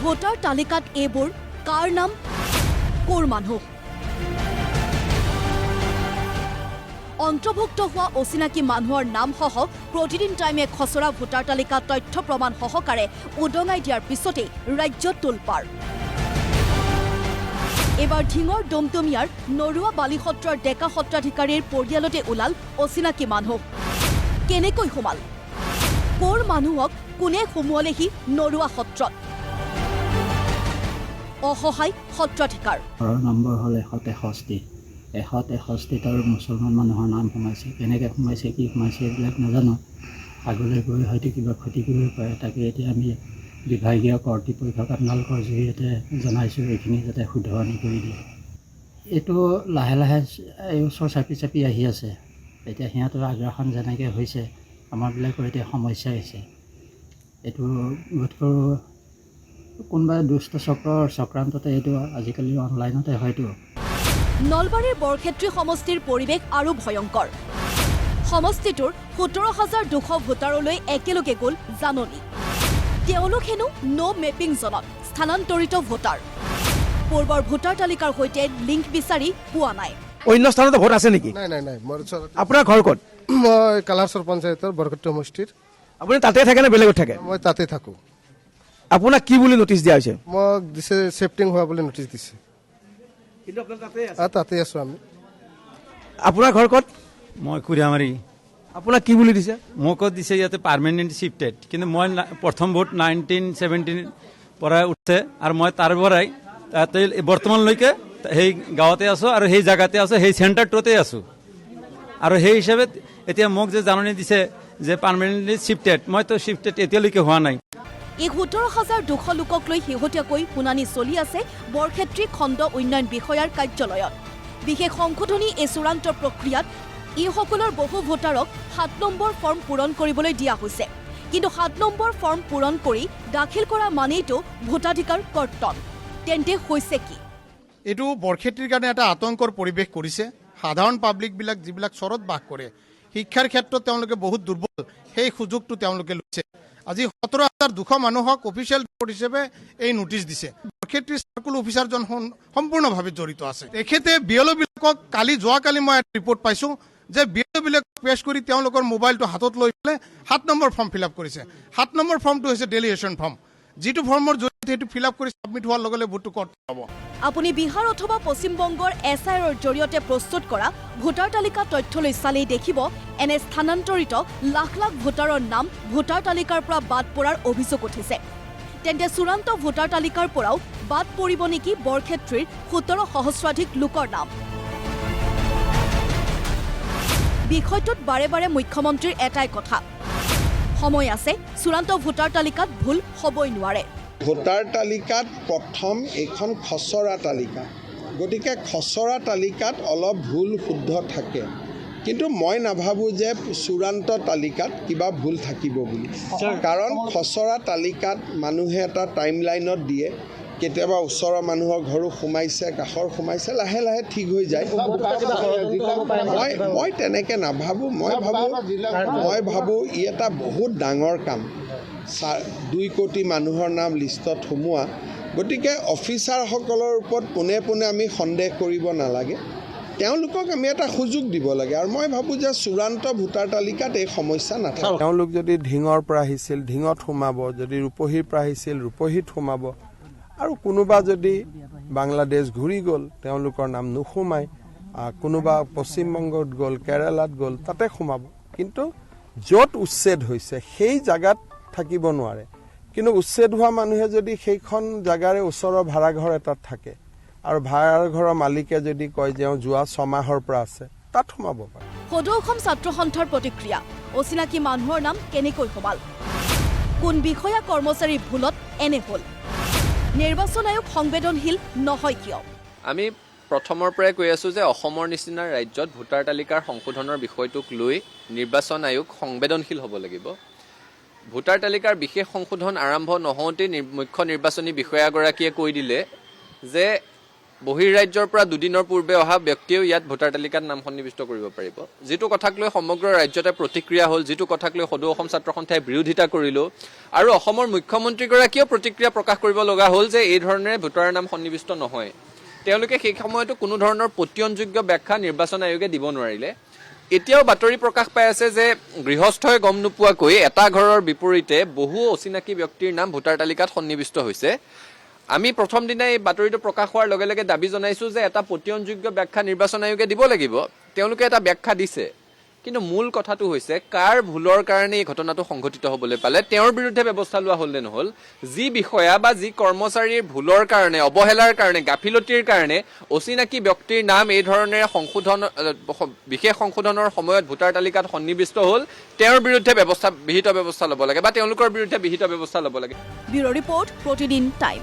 Voter তালিকাত এইবোৰ কাৰ নাম, ক'ৰ মানুহ? অন্তৰ্ভুক্ত হোৱা অচিনাকি মানুহৰ নামসহ প্ৰতিদিন টাইমে খচৰা ভোটাৰ তালিকাত তথ্য প্ৰমাণ সহকাৰে উদঙাই দিয়াৰ পিছতেই ৰাজ্যত তোলপাৰ। এবাৰ ঢিঙৰ ডমডমিয়াৰ নৰুৱা বালিসত্ৰৰ ডেকা সত্ৰাধিকাৰীৰ পৰিয়ালতে ওলাল অচিনাকি মানুহ। কেনেকৈ সোমাল? ক'ৰ মানুহক কোনে সোমোৱালেহি নৰুৱা সত্ৰত? অসহায় সত্ৰাধিকাৰ। নম্বৰ হ'ল 163। 163 আৰু মুছলমান মানুহৰ নাম সোমাইছে। কেনেকৈ সোমাইছে, কি সোমাইছে এইবিলাক নাজানো। আগলৈ গৈ হয়তো কিবা ক্ষতি কৰিব পাৰে। তাকে এতিয়া আমি বিভাগীয় কৰ্তৃপক্ষক আপোনালোকৰ জৰিয়তে জনাইছোঁ, এইখিনি যাতে শুধৰণি কৰি দিয়ে। এইটো লাহে লাহে এই ওচৰ চাপি আহি আছে। এতিয়া সিহঁতৰ আগ্ৰাসন যেনেকৈ হৈছে, আমাৰবিলাকৰ এতিয়া সমস্যা হৈছে। এইটো বোধ কৰোঁ কোনোবা দুষ্ট চক্ৰান্ততে এইটো আজিকালি অনলাইনতে হয়তো। নলবাৰীৰ বৰক্ষেত্ৰী সমষ্টিৰ পৰিৱেশ আৰু ভয়ংকৰ। সমষ্টিটোৰ 17,200 ভোটাৰলৈ একেলগে গ'ল জাননী। তেওঁলোক হেনো ন' মেপিং জনত স্থানান্তৰিত ভোটাৰ। পূৰ্বৰ ভোটাৰ তালিকাৰ সৈতে লিংক বিচাৰি পোৱা নাই। অন্য স্থানতো ভোট আছে নেকি? নাই। আপোনাৰ ঘৰ ক'ত? মই কালাৰচৰ পঞ্চায়তৰ বৰক্ষেত্ৰী সমষ্টিৰ। আপুনি তাতে থাকে নে বেলেগত থাকে? মই তাতে থাকোঁ। আপোনাক কি বুলি নটিচ দিয়া হৈছে? মোক দিছে চেফটিং হোৱা বুলি নটিচ দিছে। কিন্তু আপোনাৰ তাতে আছে? তাতে আছোঁ আমি। আপোনাৰ ঘৰ ক'ত? মই কুৰিয়ামাৰি। আপোনাক কি বুলি দিছে? মোক দিছে ইয়াতে পাৰ্মানেণ্ট শিফটেড, কিন্তু মই প্ৰথম ভোট 1917 পৰা উঠছে আৰু মই তাৰ পৰাই তাতে বৰ্তমানলৈকে সেই গাঁৱতে আছোঁ আৰু সেই জেগাতে আছোঁ, সেই চেণ্টাৰটোতে আছোঁ। আৰু সেই হিচাপে এতিয়া মোক যে জাননী দিছে যে পাৰ্মানেণ্টলি শিফটেড, মইতো শিফটেড এতিয়ালৈকে হোৱা নাই। এই 17,200 লোকক লৈ শেহতীয়াকৈ শুনানি চলি আছে বৰক্ষেত্ৰী খণ্ড উন্নয়ন বিষয়াৰ কাৰ্যালয়ত। বিশেষ সংশোধনী এই চূড়ান্ত প্ৰক্ৰিয়াত এইসকলৰ বহু ভোটাৰক 7 নম্বৰ ফৰ্ম পূৰণ কৰিবলৈ দিয়া হৈছে। কিন্তু 7 নম্বৰ ফৰ্ম পূৰণ কৰি দাখিল কৰা মানেইতো ভোটাধিকাৰ কৰ্তন। তেন্তে হৈছে কি? এইটো বৰক্ষেত্ৰীৰ কাৰণে এটা আতংকৰ পৰিৱেশ কৰিছে। সাধাৰণ পাব্লিকবিলাক যিবিলাক চহৰত বাস কৰে, শিক্ষাৰ ক্ষেত্ৰত তেওঁলোকে বহুত দুৰ্বল, সেই সুযোগটো তেওঁলোকে লৈছে। আজি 17,200 মানুহক অফিচিয়েল ৰিপৰ্ট হিচাপে এই নোটিছ দিছে। বৰক্ষেত্ৰী চাৰ্কুল অফিচাৰজন সম্পূৰ্ণভাৱে জড়িত আছে। তেখেতে বিএলঅ'বিলাকক যোৱাকালি মই ৰিপৰ্ট পাইছোঁ যে বিএলঅ'বিলাক পেছ কৰি তেওঁলোকৰ মোবাইলটো হাতত লৈ পেলাই 7 নম্বৰ ফৰ্ম ফিল আপ কৰিছে। 7 নম্বৰ ফৰ্মটো হৈছে ডেলিগেশ্যন ফৰ্ম, যিটো ফৰ্মৰ জৰিয়তে সেইটো ফিল আপ কৰি ছাবমিট হোৱাৰ লগে লগে ভোটটো কৰ্তন হ'ব। আপুনি বিহাৰ অথবা পশ্চিমবংগৰ SIR জৰিয়তে প্ৰস্তুত কৰা ভোটাৰ তালিকা তথ্যলৈ চালেই দেখিব এনে স্থানান্তৰিত লাখ লাখ ভোটাৰৰ নাম ভোটাৰ তালিকাৰ পৰা বাদ পৰাৰ অভিযোগ উঠিছে। তেন্তে চূড়ান্ত ভোটাৰ তালিকাৰ পৰাও বাদ পৰিব নেকি বৰক্ষেত্ৰীৰ 17 সহস্ৰাধিক লোকৰ নাম? বিষয়টোত বাৰে বাৰে মুখ্যমন্ত্ৰীৰ এটাই কথা, সময় আছে, চূড়ান্ত ভোটাৰ তালিকাত ভুল হ'বই নোৱাৰে। ভোটাৰ তালিকাত প্ৰথম এইখন খচৰা তালিকা, গতিকে খচৰা তালিকাত অলপ ভুল শুদ্ধ থাকে, কিন্তু মই নাভাবোঁ যে চূড়ান্ত তালিকাত কিবা ভুল থাকিব বুলি। কাৰণ খচৰা তালিকাত মানুহে এটা টাইম লাইনত দিয়ে, কেতিয়াবা ওচৰৰ মানুহৰ ঘৰো সোমাইছে, কাষৰ সোমাইছে, লাহে লাহে ঠিক হৈ যায়। মই তেনেকৈ নাভাবোঁ। মই ভাবোঁ ই এটা বহুত ডাঙৰ কাম, 2 কোটি মানুহৰ নাম লিষ্টত সোমোৱা। গতিকে অফিচাৰসকলৰ ওপৰত পোনে পোনে আমি সন্দেহ কৰিব নালাগে, তেওঁলোকক আমি এটা সুযোগ দিব লাগে। আৰু মই ভাবোঁ যে চূড়ান্ত ভোটাৰ তালিকাত এই সমস্যা নাথাকে। তেওঁলোক যদি ঢিঙৰ পৰা আহিছিল ঢিঙত সোমাব, যদি ৰূপহীৰ পৰা আহিছিল ৰূপহীত সোমাব, আৰু কোনোবা যদি বাংলাদেশ ঘূৰি গ'ল তেওঁলোকৰ নাম নোসোমায়, কোনোবা পশ্চিমবংগত গ'ল, কেৰালাত গ'ল, তাতে সোমাব। কিন্তু য'ত উচ্ছেদ হৈছে সেই জাগাত থাকিব নোৱাৰে। কিন্তু উচ্ছেদ হোৱা মানুহে যদি সেইখন জাগাৰে ওচৰৰ ভাড়াঘৰ এটাত থাকে আৰু ভাড়াঘৰৰ মালিকে যদি কয় যে যোৱা 6 মাহৰ পৰা আছে, তাত সোমাব পাৰে। সদৌ অসম ছাত্ৰ সন্থাৰ প্ৰতিক্ৰিয়া, অচিনাকি মানুহৰ নাম কেনেকৈ সোমাল? কোন বিষয়া কৰ্মচাৰীৰ ভুলত এনে হ'ল? নিৰ্বাচন আয়োগ সংবেদনশীল নহয় কিয়? আমি প্ৰথমৰ পৰাই কৈ আছোঁ যে অসমৰ নিচিনা ৰাজ্যত ভোটাৰ তালিকাৰ সংশোধনৰ বিষয়টোক লৈ নিৰ্বাচন আয়োগ সংবেদনশীল হ'ব লাগিব। ভোটাৰ তালিকাৰ বিশেষ সংশোধন আৰম্ভ নহওঁতেই মুখ্য নিৰ্বাচনী বিষয়াগৰাকীয়ে কৈ দিলে যে বহিঃৰাজ্যৰ পৰা দুদিনৰ পূৰ্বে অহা ব্যক্তিয়েও ইয়াত ভোটাৰ তালিকাত নাম সন্নিৱিষ্ট কৰিব পাৰিব। যিটো কথাক লৈ সমগ্ৰ ৰাজ্যতে প্ৰতিক্ৰিয়া হ'ল, যিটো কথাক লৈ সদৌ অসম ছাত্ৰ সন্থাই বিৰোধিতা কৰিলোঁ আৰু অসমৰ মুখ্যমন্ত্ৰীগৰাকীয়েও প্ৰতিক্ৰিয়া প্ৰকাশ কৰিব লগা হ'ল যে এই ধৰণেৰে ভোটাৰৰ নাম সন্নিৱিষ্ট নহয়। তেওঁলোকে সেই সময়তো কোনো ধৰণৰ পতিয়নযোগ্য ব্যাখ্যা নিৰ্বাচন আয়োগে দিব নোৱাৰিলে। এতিয়াও বাতৰি প্ৰকাশ পাই আছে যে গৃহস্থই গম নোপোৱাকৈ এটা ঘৰৰ বিপৰীতে বহু অচিনাকি ব্যক্তিৰ নাম ভোটাৰ তালিকাত সন্নিৱিষ্ট হৈছে। আমি প্ৰথম দিনাই এই বাতৰিটো প্ৰকাশ হোৱাৰ লগে লগে দাবী জনাইছোঁ যে এটা পতিয়নযোগ্য ব্যাখ্যা নিৰ্বাচন আয়োগে দিব লাগিব। তেওঁলোকে এটা ব্যাখ্যা দিছে, কিন্তু মূল কথাটো হৈছে কাৰ ভুলৰ কাৰণে এই ঘটনাটো সংঘটিত হ'বলৈ পালে, তেওঁৰ বিৰুদ্ধে ব্যৱস্থা লোৱা হ'ল নে নহ'ল। যি বিষয়া বা যি কৰ্মচাৰীৰ ভুলৰ কাৰণে, অৱহেলাৰ কাৰণে, গাফিলতিৰ কাৰণে অচিনাকি ব্যক্তিৰ নাম এই ধৰণেৰে বিশেষ সংশোধনৰ সময়ত ভোটাৰ তালিকাত সন্নিৱিষ্ট হ'ল, তেওঁৰ বিৰুদ্ধে বিহিত ব্যৱস্থা ল'ব লাগে বা তেওঁলোকৰ বিৰুদ্ধে বিহিত ব্যৱস্থা ল'ব লাগে। ব্যুৰ' ৰিপৰ্ট, প্ৰতিদিন টাইম।